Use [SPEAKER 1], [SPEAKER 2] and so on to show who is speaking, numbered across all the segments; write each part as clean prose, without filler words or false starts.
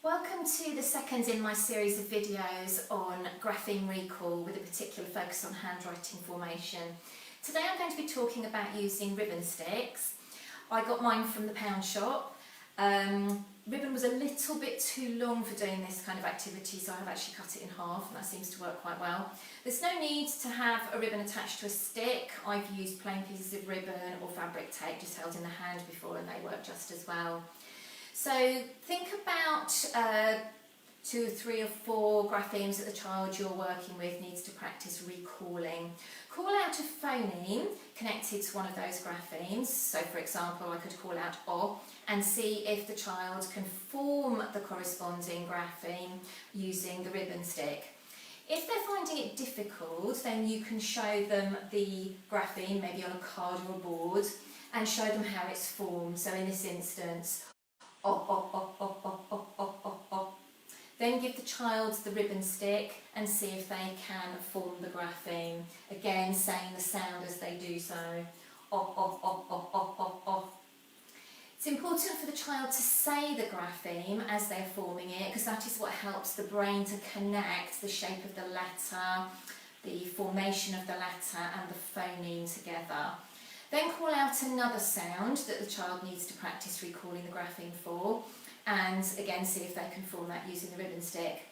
[SPEAKER 1] Welcome to the second in my series of videos on grapheme recall with a particular focus on handwriting formation. Today I'm going to be talking about using ribbon sticks. I got mine from the pound shop. Ribbon was a little bit too long for doing this kind of activity, so I've actually cut it in half and that seems to work quite well. There's no need to have a ribbon attached to a stick. I've used plain pieces of ribbon or fabric tape just held in the hand before and they work just as well. So think about 2, 3 or 4 graphemes that the child you're working with needs to practice recalling. Call out a phoneme connected to one of those graphemes. So for example, I could call out O and see if the child can form the corresponding grapheme using the ribbon stick. If they're finding it difficult, then you can show them the grapheme, maybe on a card or a board, and show them how it's formed. So in this instance, then give the child the ribbon stick and see if they can form the grapheme. Again, saying the sound as they do so. It's important for the child to say the grapheme as they're forming it, because that is what helps the brain to connect the shape of the letter, the formation of the letter and the phoneme together. Then call out another sound that the child needs to practice recalling the grapheme for, and again see if they can form that using the ribbon stick.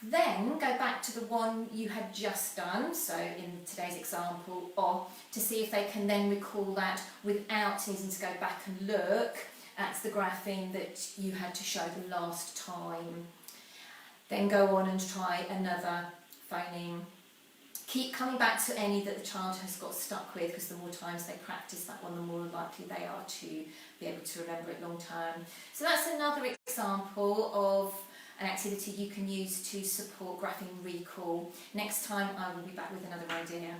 [SPEAKER 1] Then go back to the one you had just done, so in today's example, O, to see if they can then recall that without needing to go back and look at the grapheme that you had to show them last time. Then go on and try another phoneme. Keep coming back to any that the child has got stuck with, because the more times they practice that one, the more likely they are to be able to remember it long term. So that's another example of an activity you can use to support grapheme recall. Next time I will be back with another idea.